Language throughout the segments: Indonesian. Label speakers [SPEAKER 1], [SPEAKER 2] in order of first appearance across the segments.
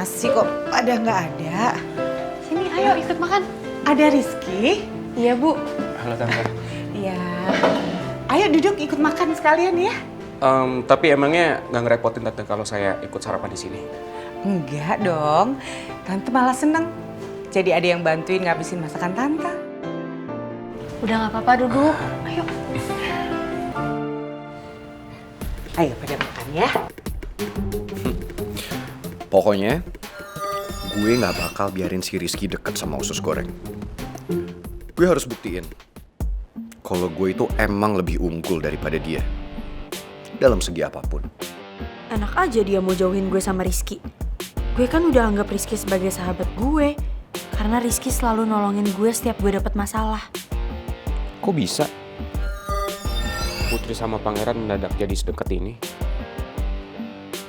[SPEAKER 1] Mana sih kok pada nggak ada?
[SPEAKER 2] Sini, ayo ikut makan.
[SPEAKER 1] Ada Rizky?
[SPEAKER 2] Iya, Bu.
[SPEAKER 3] Halo Tante.
[SPEAKER 1] Iya. Ayo duduk ikut makan sekalian ya.
[SPEAKER 3] Tapi emangnya nggak ngerepotin Tante kalau saya ikut sarapan di sini?
[SPEAKER 1] Enggak dong. Tante malah seneng. Jadi ada yang bantuin ngabisin masakan Tante.
[SPEAKER 2] Udah nggak apa-apa, duduk. Ayo.
[SPEAKER 1] Ayo pada makan ya.
[SPEAKER 4] Pokoknya gue gak bakal biarin si Rizky deket sama usus goreng. Gue harus buktiin kalau gue itu emang lebih unggul daripada dia dalam segi apapun.
[SPEAKER 5] Enak aja dia mau jauhin gue sama Rizky. Gue kan udah anggap Rizky sebagai sahabat gue karena Rizky selalu nolongin gue setiap gue dapet masalah.
[SPEAKER 3] Kok bisa? Putri sama Pangeran mendadak jadi sedekat ini.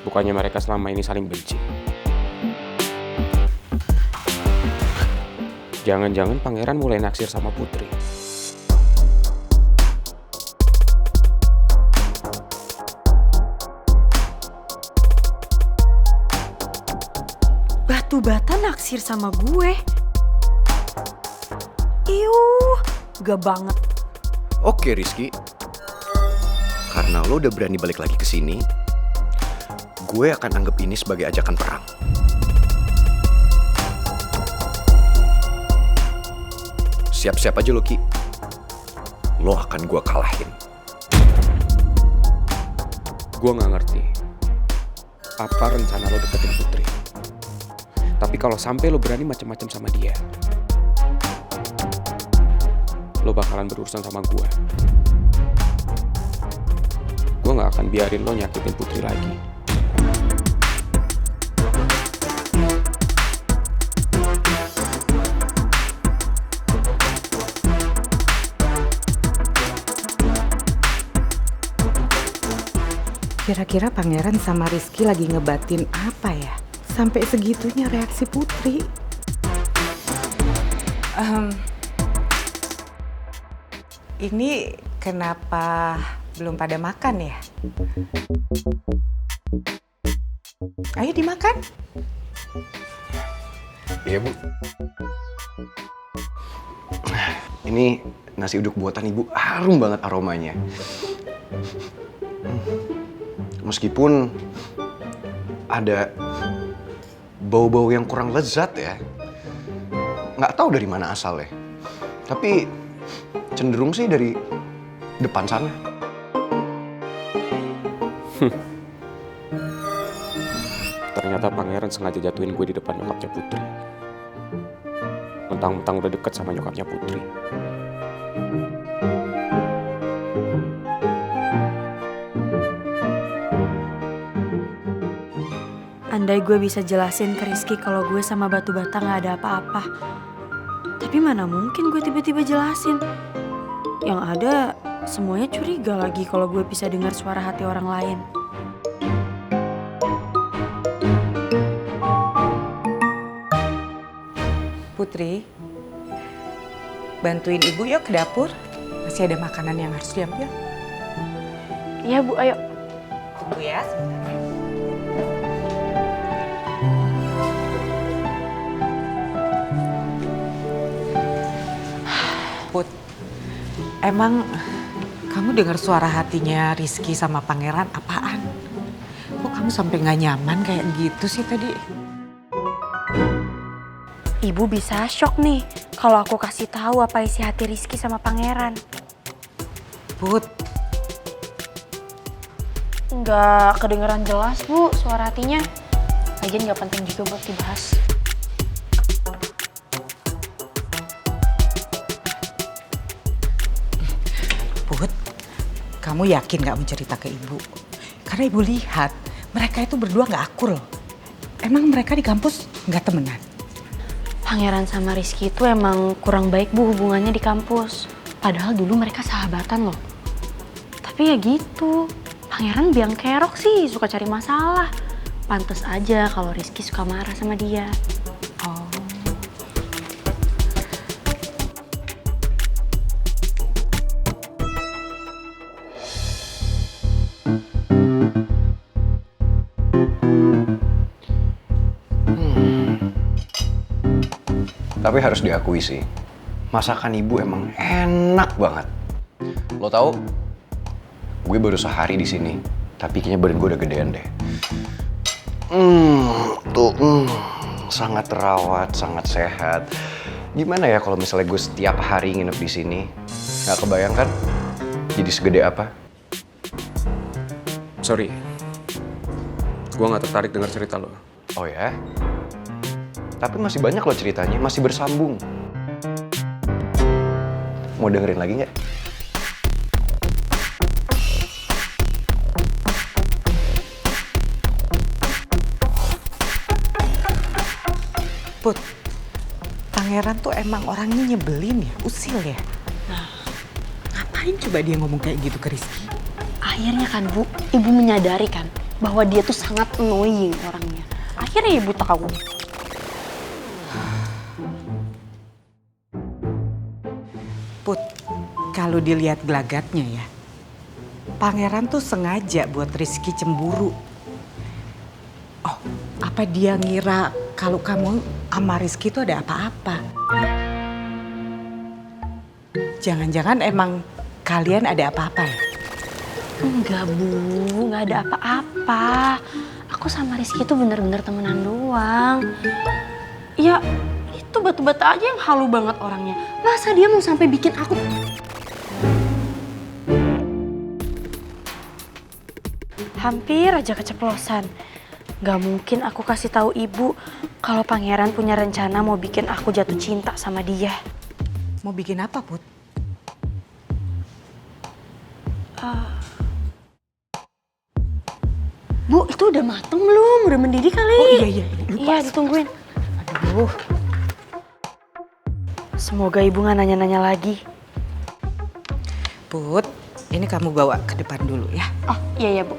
[SPEAKER 3] Bukannya mereka selama ini saling benci. Jangan-jangan Pangeran mulai naksir sama Putri.
[SPEAKER 5] Batu bata naksir sama gue. Iuh, gak banget.
[SPEAKER 4] Oke Rizky, karena lo udah berani balik lagi ke sini, gue akan anggap ini sebagai ajakan perang. Siap-siap aja lo Ki, lo akan gue kalahin.
[SPEAKER 3] Gue gak ngerti apa rencana lo deketin Putri. Tapi kalau sampai lo berani macam-macam sama dia, lo bakalan berurusan sama gue. Gue gak akan biarin lo nyakitin Putri lagi.
[SPEAKER 1] Kira-kira Pangeran sama Rizky lagi ngebatin apa ya? Sampai segitunya reaksi Putri. Ini kenapa belum pada makan ya? Ayo dimakan.
[SPEAKER 4] Iya Bu. Ini nasi uduk buatan Ibu, harum banget aromanya. Meskipun ada bau-bau yang kurang lezat ya. Nggak tahu dari mana asalnya. Tapi cenderung sih dari depan sana.
[SPEAKER 3] Ternyata Pangeran sengaja jatuhin gue di depan nyokapnya Putri. Mentang-mentang udah deket sama nyokapnya Putri.
[SPEAKER 5] Andai gue bisa jelasin ke Rizky kalau gue sama batu bata gak ada apa-apa. Tapi mana mungkin gue tiba-tiba jelasin. Yang ada semuanya curiga lagi kalau gue bisa dengar suara hati orang lain.
[SPEAKER 1] Putri, bantuin ibu yuk ke dapur. Masih ada makanan yang harus diambil.
[SPEAKER 2] Iya, Bu, ayo.
[SPEAKER 1] Tunggu ya sebentar. Put, emang kamu dengar suara hatinya Rizky sama Pangeran apaan? Kok kamu sampai nggak nyaman kayak gitu sih tadi?
[SPEAKER 5] Ibu bisa shock nih kalau aku kasih tahu apa isi hati Rizky sama Pangeran.
[SPEAKER 1] Put,
[SPEAKER 2] Nggak kedengeran jelas, Bu, suara hatinya. Lagian nggak penting juga buat dibahas.
[SPEAKER 1] Put, kamu yakin gak mau cerita ke ibu? Karena ibu lihat mereka itu berdua gak akur loh. Emang mereka di kampus gak temenan?
[SPEAKER 2] Pangeran sama Rizky itu emang kurang baik, Bu, hubungannya di kampus. Padahal dulu mereka sahabatan loh. Tapi ya gitu, Pangeran biang kerok sih, suka cari masalah. Pantes aja kalau Rizky suka marah sama dia.
[SPEAKER 1] Oh.
[SPEAKER 4] Tapi harus diakui sih, masakan ibu emang enak banget. Lo tahu, gue baru sehari di sini, tapi kayaknya badan gue udah gedean deh. Sangat terawat, sangat sehat. Gimana ya kalau misalnya gue setiap hari nginep di sini? Gak kebayang kan? Jadi segede apa?
[SPEAKER 3] Sorry, gue nggak tertarik dengar cerita lo.
[SPEAKER 4] Oh ya? Tapi masih banyak loh ceritanya, masih bersambung. Mau dengerin lagi nggak?
[SPEAKER 1] Put, Pangeran tuh emang orangnya nyebelin ya, usil ya. Ngapain coba dia ngomong kayak gitu ke Rizky?
[SPEAKER 2] Akhirnya kan Bu, Ibu menyadari kan bahwa dia tuh sangat annoying orangnya. Akhirnya Ibu tahu.
[SPEAKER 1] Put, kalau dilihat gelagatnya ya, Pangeran tuh sengaja buat Rizky cemburu. Oh, apa dia ngira kalau kamu sama Rizky tuh ada apa-apa? Jangan-jangan emang kalian ada apa-apa ya?
[SPEAKER 2] Enggak Bu, nggak ada apa-apa. Aku sama Rizky tuh bener-bener temenan doang. Ya itu batu-bata aja yang halu banget orangnya. Masa dia mau sampai bikin aku... Hampir aja keceplosan. Gak mungkin aku kasih tahu ibu kalau Pangeran punya rencana mau bikin aku jatuh cinta sama dia.
[SPEAKER 1] Mau bikin apa, Put?
[SPEAKER 2] Bu, itu udah mateng belum? Udah mendidih kali?
[SPEAKER 1] Oh iya, lupa.
[SPEAKER 2] Iya, ditungguin.
[SPEAKER 1] Aduh,
[SPEAKER 2] Semoga ibu gak nanya-nanya lagi.
[SPEAKER 1] Put, ini kamu bawa ke depan dulu ya.
[SPEAKER 2] Oh, iya Bu.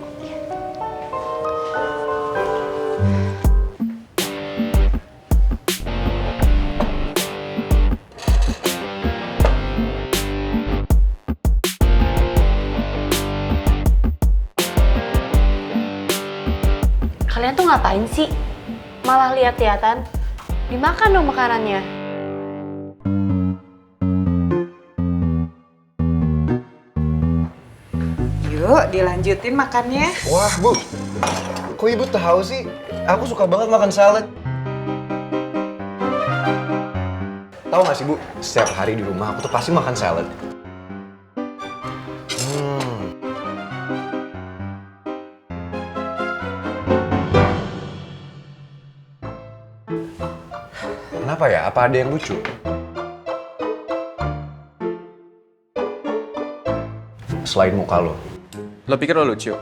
[SPEAKER 2] Kalian tuh ngapain sih? Malah lihat-lihatan. Dimakan dong makanannya.
[SPEAKER 1] Yuk, dilanjutin makannya.
[SPEAKER 4] Wah, Bu. Kok ibu tahu sih? Aku suka banget makan salad. Tahu nggak sih, Bu? Setiap hari di rumah aku tuh pasti makan salad. Kenapa ya? Apa ada yang lucu? Selain muka lo.
[SPEAKER 3] Lo pikir lo lucu?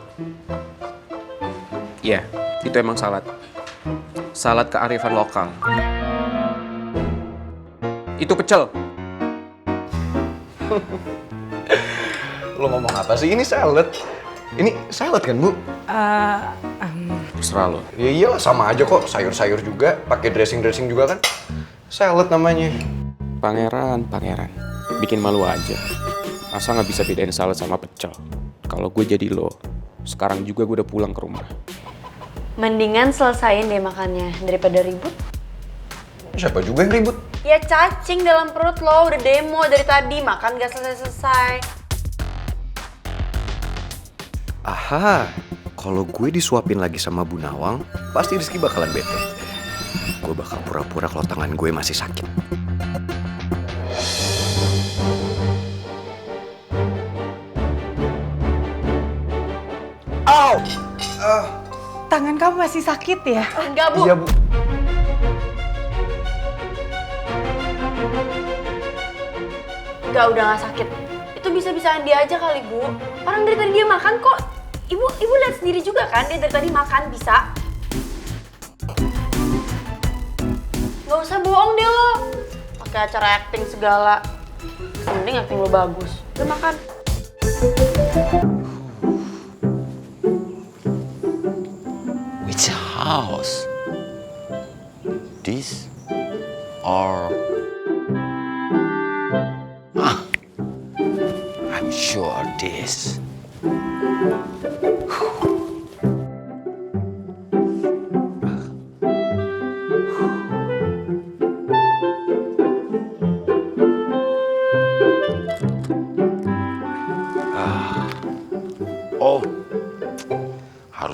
[SPEAKER 3] Iya, itu emang salad. Salad kearifan lokal. Itu pecel.
[SPEAKER 4] Lo ngomong apa sih? Ini salad. Ini salad kan, Bu?
[SPEAKER 3] Terserah lo.
[SPEAKER 4] Ya iyalah, sama aja kok. Sayur-sayur juga, pakai dressing-dressing juga kan. Salad namanya.
[SPEAKER 3] Pangeran. Bikin malu aja. Masa nggak bisa bedain salad sama pecel? Kalau gue jadi lo, sekarang juga gue udah pulang ke rumah.
[SPEAKER 2] Mendingan selesain deh makannya daripada ribut.
[SPEAKER 4] Siapa juga yang ribut?
[SPEAKER 2] Ya cacing dalam perut lo, udah demo dari tadi, makan gak selesai-selesai.
[SPEAKER 4] Aha, kalau gue disuapin lagi sama Bu Nawang, pasti Rizky bakalan bete. Gue bakal pura-pura kalau tangan gue masih sakit. Au!
[SPEAKER 1] Tangan kamu masih sakit ya?
[SPEAKER 2] Enggak Bu.
[SPEAKER 4] Iya, Bu.
[SPEAKER 2] Enggak, udah gak sakit. Itu bisa-bisaan dia aja kali Bu. Orang dari tadi dia makan kok. Ibu lihat sendiri juga kan, dia dari tadi makan bisa. Gak usah bohong deh lo. Pakai acara acting segala. Mending acting lo bagus. Udah makan.
[SPEAKER 6] Which house? This or I'm sure this.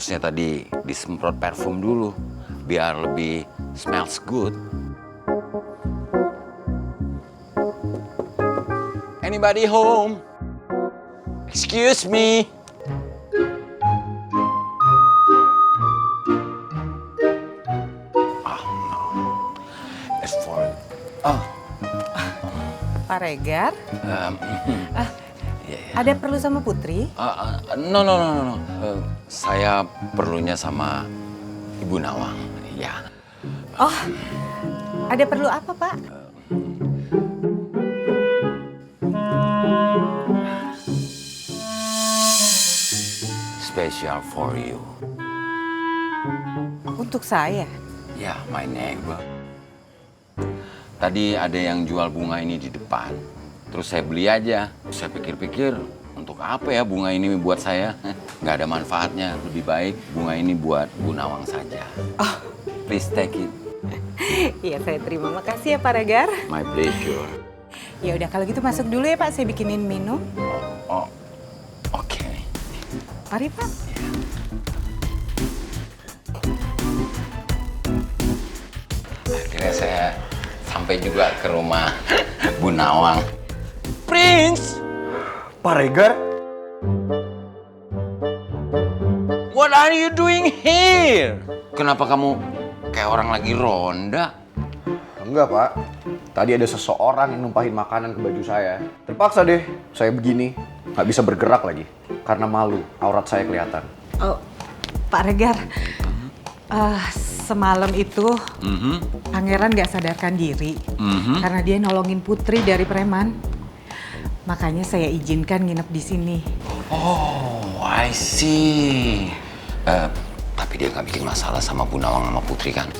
[SPEAKER 6] harusnya tadi disemprot parfum dulu biar lebih smells good. Anybody home? Excuse me. Oh no. It's for
[SPEAKER 1] Pak Regar,
[SPEAKER 6] um,
[SPEAKER 1] ada perlu sama Putri?
[SPEAKER 6] no. Saya perlunya sama Ibu Nawang. Ya.
[SPEAKER 1] Oh, ada perlu apa, Pak?
[SPEAKER 6] Special for you.
[SPEAKER 1] Untuk saya.
[SPEAKER 6] Ya, my neighbor. Tadi ada yang jual bunga ini di depan. Terus saya beli aja. Saya pikir-pikir, untuk apa ya bunga ini buat saya? Nggak ada manfaatnya. Lebih baik bunga ini buat Bu Nawang saja.
[SPEAKER 1] Oh.
[SPEAKER 6] Please take it.
[SPEAKER 1] Iya, saya terima. Makasih ya, Pak Regar.
[SPEAKER 6] My pleasure.
[SPEAKER 1] Ya udah kalau gitu masuk dulu ya, Pak. Saya bikinin minum.
[SPEAKER 6] Oh, oke.
[SPEAKER 1] Mari, Pak.
[SPEAKER 6] Akhirnya saya sampai juga ke rumah Bu Nawang. Prince!
[SPEAKER 4] Pak Regar?
[SPEAKER 6] What are you doing here? Kenapa kamu kayak orang lagi ronda?
[SPEAKER 4] Enggak, Pak. Tadi ada seseorang yang numpahin makanan ke baju saya. Terpaksa deh, saya begini. Nggak bisa bergerak lagi. Karena malu, aurat saya kelihatan.
[SPEAKER 1] Oh, Pak Regar. Semalam itu Pangeran nggak sadarkan diri karena dia nolongin Putri dari preman. Makanya saya izinkan nginep di sini.
[SPEAKER 6] Oh, I see. Tapi dia nggak bikin masalah sama Bu Nawang sama Putri kan?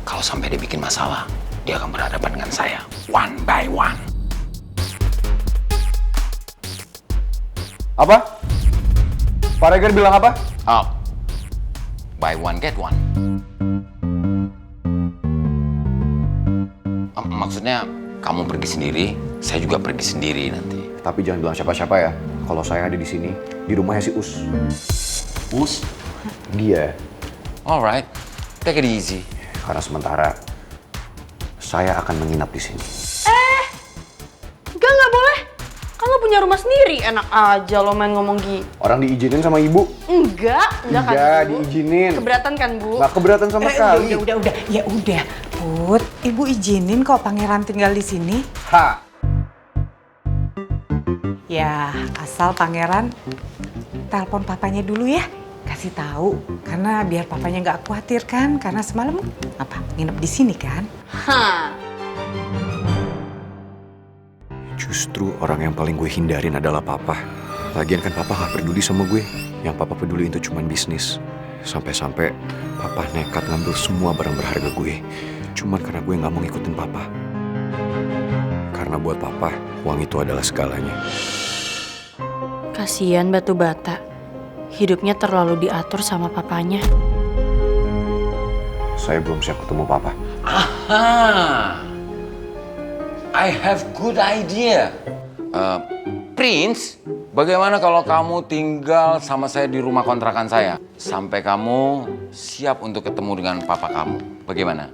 [SPEAKER 6] Kalau sampai dia bikin masalah, dia akan berhadapan dengan saya. One by one.
[SPEAKER 4] Apa? Pak Regar bilang apa?
[SPEAKER 6] Oh, buy one get one. Maksudnya kamu pergi sendiri, saya juga pergi sendiri nanti.
[SPEAKER 4] Tapi jangan bilang siapa-siapa ya. Kalau saya ada di sini, di rumahnya si Us.
[SPEAKER 6] Us?
[SPEAKER 4] Dia.
[SPEAKER 6] Alright, take it easy.
[SPEAKER 4] Karena sementara, saya akan menginap di sini.
[SPEAKER 5] Nggak boleh. Kan lo punya rumah sendiri, enak aja lo main ngomong gitu.
[SPEAKER 4] Orang diizinin sama ibu?
[SPEAKER 5] Enggak kan
[SPEAKER 4] Enggak,
[SPEAKER 5] Bu?
[SPEAKER 4] diizinin.
[SPEAKER 5] Keberatan kan Bu?
[SPEAKER 4] Nggak keberatan sama sekali.
[SPEAKER 1] Udah. Ya udah, Put. Ibu izinin kok Pangeran tinggal di sini.
[SPEAKER 4] Ha!
[SPEAKER 1] Ya, asal Pangeran telepon papanya dulu ya. Kasih tahu, karena biar papanya nggak khawatir kan. Karena semalam apa nginep di sini kan.
[SPEAKER 5] Hah.
[SPEAKER 4] Justru orang yang paling gue hindarin adalah papa. Lagian kan papa gak peduli sama gue. Yang papa peduli itu cuma bisnis. Sampai-sampai papa nekat ngambil semua barang berharga gue. Cuman karena gue gak mau ngikutin papa. Karena buat papa, uang itu adalah segalanya.
[SPEAKER 5] Kasian batu bata. Hidupnya terlalu diatur sama papanya.
[SPEAKER 4] Saya belum siap ketemu papa.
[SPEAKER 6] Aha! I have good idea. Prince, bagaimana kalau kamu tinggal sama saya di rumah kontrakan saya? Sampai kamu siap untuk ketemu dengan papa kamu. Bagaimana?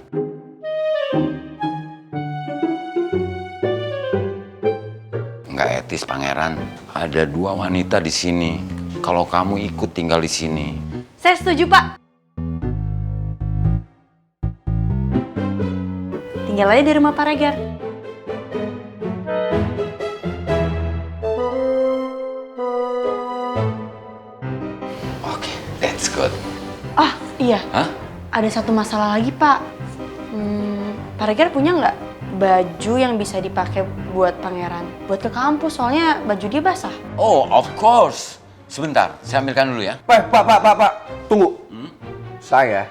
[SPEAKER 6] Nggak etis, Pangeran. Ada 2 wanita di sini. Kalau kamu ikut tinggal di sini.
[SPEAKER 5] Saya setuju, Pak. Tinggal aja di rumah Pak Regar.
[SPEAKER 6] Oke, that's good.
[SPEAKER 5] Ah, iya.
[SPEAKER 6] Hah?
[SPEAKER 5] Ada satu masalah lagi, Pak. Pak Regar punya nggak baju yang bisa dipakai buat Pangeran? Buat ke kampus, soalnya baju dia basah.
[SPEAKER 6] Oh, of course. Sebentar, saya ambilkan dulu ya.
[SPEAKER 4] Pak. Tunggu. Saya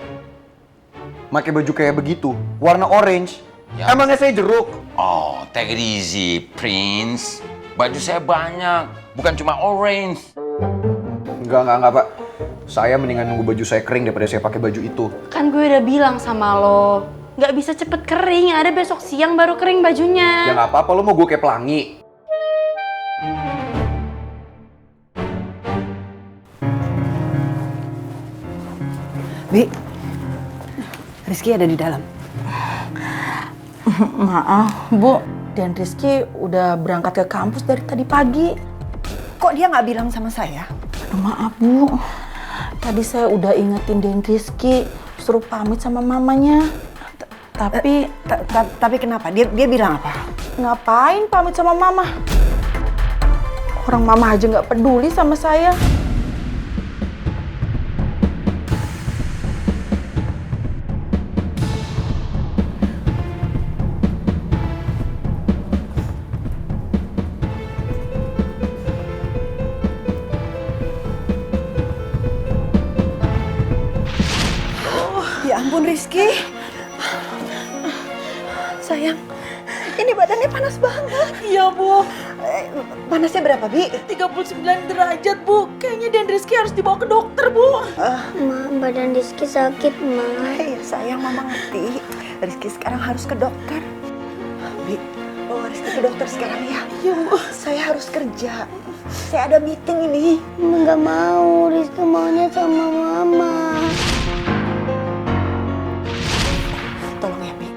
[SPEAKER 4] pakai baju kayak begitu, warna orange.
[SPEAKER 6] Ya.
[SPEAKER 4] Emangnya saya jeruk?
[SPEAKER 6] Oh, take it easy, Prince. Baju saya banyak, bukan cuma orange.
[SPEAKER 4] Enggak, Pak. Saya mendingan nunggu baju saya kering daripada saya pakai baju itu.
[SPEAKER 5] Kan gue udah bilang sama lo, nggak bisa cepet kering, ada besok siang baru kering bajunya.
[SPEAKER 4] Ya nggak apa-apa, lo mau gue kayak pelangi.
[SPEAKER 7] Bi, Rizky ada di dalam.
[SPEAKER 5] Maaf, Bu. Dan Rizky udah berangkat ke kampus dari tadi pagi.
[SPEAKER 7] Kok dia nggak bilang sama saya?
[SPEAKER 5] Aduh, maaf, Bu. Tadi saya udah ingetin Den Rizky suruh pamit sama mamanya. Tapi
[SPEAKER 7] Tapi kenapa? Dia bilang apa?
[SPEAKER 5] ngapain pamit sama mama? Orang mama aja nggak peduli sama saya.
[SPEAKER 7] Ya ampun Rizky. Sayang, ini badannya panas banget.
[SPEAKER 5] Iya, Bu.
[SPEAKER 7] Panasnya berapa, Bi?
[SPEAKER 5] 39 derajat, Bu. Kayaknya Den Rizky harus dibawa ke dokter, Bu.
[SPEAKER 8] Ma, badan Rizky sakit, Ma.
[SPEAKER 7] Ya sayang, Mama ngerti. Rizky sekarang harus ke dokter. Bi, bawa Rizky ke dokter sekarang ya.
[SPEAKER 5] Iya, Bu.
[SPEAKER 7] Saya harus kerja. Saya ada meeting ini.
[SPEAKER 8] Ma nggak mau, Rizky maunya sama Mama.
[SPEAKER 7] Tolong ya, Bi.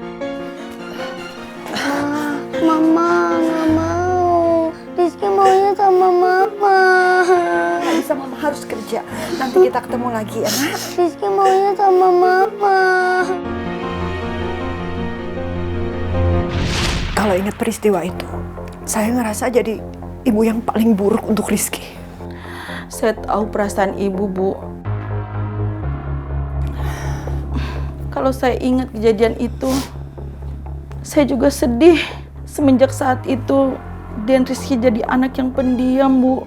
[SPEAKER 8] Mama nggak mau. Rizky maunya sama Mama.
[SPEAKER 7] Nggak bisa, Mama harus kerja. Nanti kita ketemu lagi ya, Nak.
[SPEAKER 8] Rizky maunya sama Mama.
[SPEAKER 7] Kalau ingat peristiwa itu, saya ngerasa jadi ibu yang paling buruk untuk Rizky.
[SPEAKER 5] Saya tahu perasaan ibu, Bu. Kalau saya ingat kejadian itu, saya juga sedih. Semenjak saat itu, Den Rizky jadi anak yang pendiam, Bu.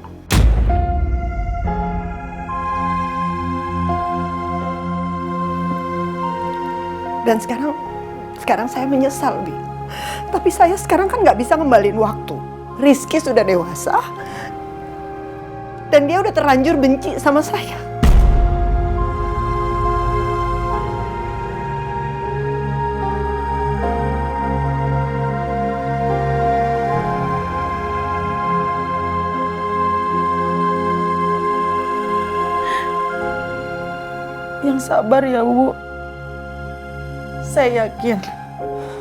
[SPEAKER 7] Dan sekarang saya menyesal, Bi. Tapi saya sekarang kan nggak bisa ngembaliin waktu. Rizky sudah dewasa, dan dia udah terlanjur benci sama saya.
[SPEAKER 5] Yang sabar ya, Bu. Saya yakin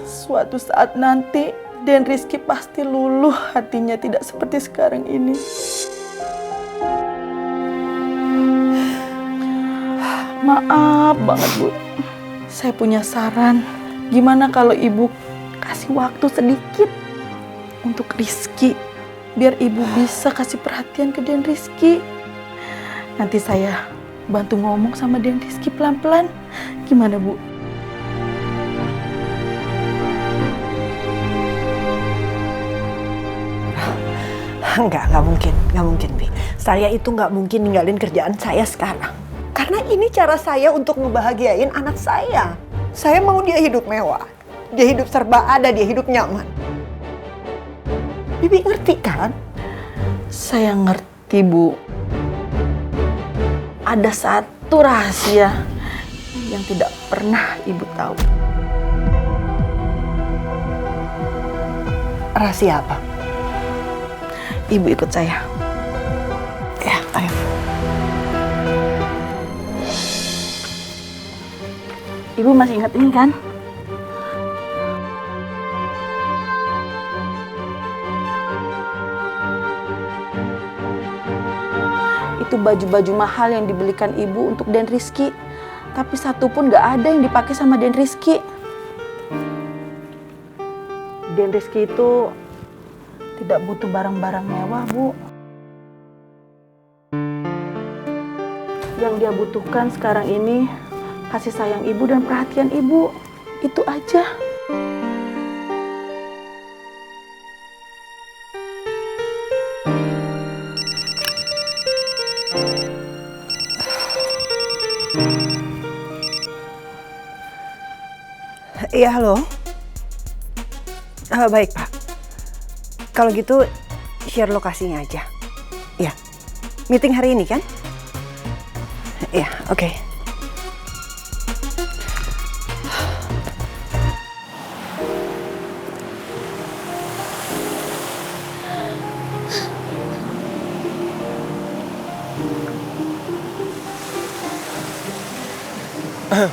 [SPEAKER 5] suatu saat nanti Den Rizky pasti luluh hatinya, tidak seperti sekarang ini. Maaf banget, Bu. Saya punya saran. Gimana kalau Ibu kasih waktu sedikit untuk Rizky, biar Ibu bisa kasih perhatian ke Den Rizky. Nanti saya bantu ngomong sama Den Rizky pelan-pelan. Gimana, Bu?
[SPEAKER 7] Nggak mungkin, Bi. Saya itu nggak mungkin ninggalin kerjaan saya sekarang. Karena ini cara saya untuk ngebahagiain anak saya. Saya mau dia hidup mewah, dia hidup serba ada, dia hidup nyaman. Bibi ngerti kan?
[SPEAKER 5] Saya ngerti, Bu. Ada satu rahasia yang tidak pernah Ibu tahu.
[SPEAKER 7] Rahasia apa?
[SPEAKER 5] Ibu ikut saya.
[SPEAKER 7] Ya, ayo.
[SPEAKER 5] Ibu masih ingat ini kan? Itu baju-baju mahal yang dibelikan Ibu untuk Den Rizky. Tapi satu pun gak ada yang dipakai sama Den Rizky. Den Rizky itu tidak butuh barang-barang mewah, Bu. Yang dia butuhkan sekarang ini kasih sayang Ibu dan perhatian Ibu. Itu aja.
[SPEAKER 7] Iya, halo. Baik, Pak. Kalau gitu, share lokasinya aja. Ya, meeting hari ini kan? Ya, oke.
[SPEAKER 9] Lo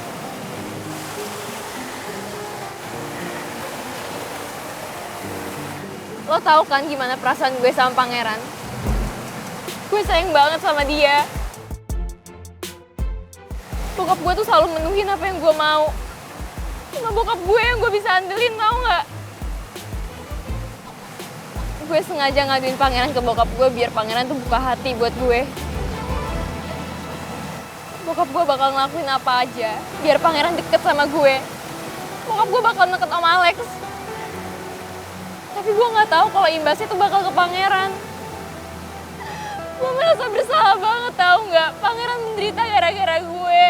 [SPEAKER 9] tahu kan gimana perasaan gue sama pangeran? Gue sayang banget sama dia. Bokap gue tuh selalu menuhin apa yang gue mau. Cuma bokap gue yang gue bisa andelin, tau nggak? Gue sengaja ngaduin pangeran ke bokap gue biar pangeran tuh buka hati buat gue. Bokap gue bakal ngelakuin apa aja biar pangeran deket sama gue. Bokap gue bakal deket sama Alex. Tapi gue nggak tahu kalau imbasnya tuh bakal ke pangeran. Gue merasa bersalah banget, tau nggak? Pangeran menderita gara-gara gue.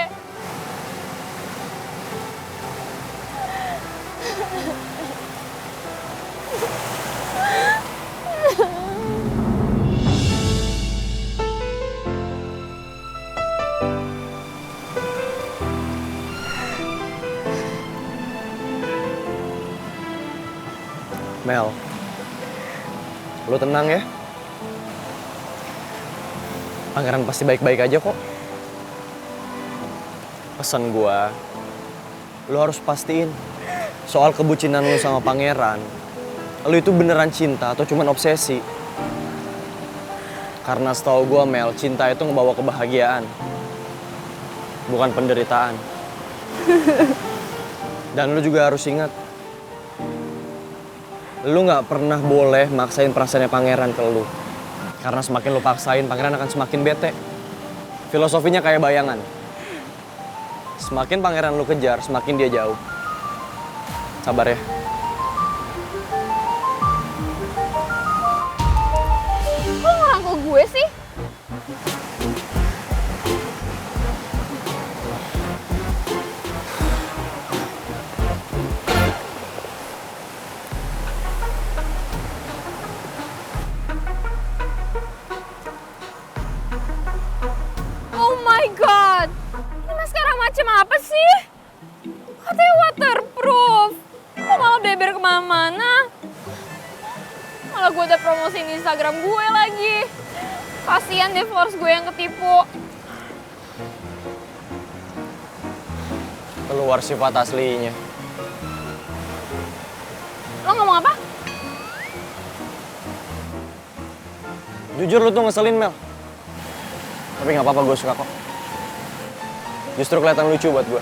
[SPEAKER 4] Mel, lo tenang ya. Pangeran pasti baik-baik aja kok. Pesan gua, lo harus pastiin soal kebucinan lo sama pangeran. Lo itu beneran cinta atau cuman obsesi? Karena setahu gua Mel, cinta itu ngebawa kebahagiaan, bukan penderitaan. Dan lo juga harus ingat, lu nggak pernah boleh maksain perasaannya pangeran ke lu. Karena semakin lu paksain, pangeran akan semakin bete. Filosofinya kayak bayangan. Semakin pangeran lu kejar, semakin dia jauh. Sabar ya.
[SPEAKER 9] Kok ngerangkul gue sih? Oh my god! Ini maskara macam apa sih? Katanya waterproof. Kok malah beber kemana-mana? Malah gue udah promosiin di Instagram gue lagi. Kasian deh followers gue yang ketipu.
[SPEAKER 4] Keluar sifat aslinya.
[SPEAKER 9] Lo ngomong apa?
[SPEAKER 4] Jujur lu tuh ngeselin Mel. Tapi nggak apa-apa, gue suka kok. Justru kelihatan lucu buat gue.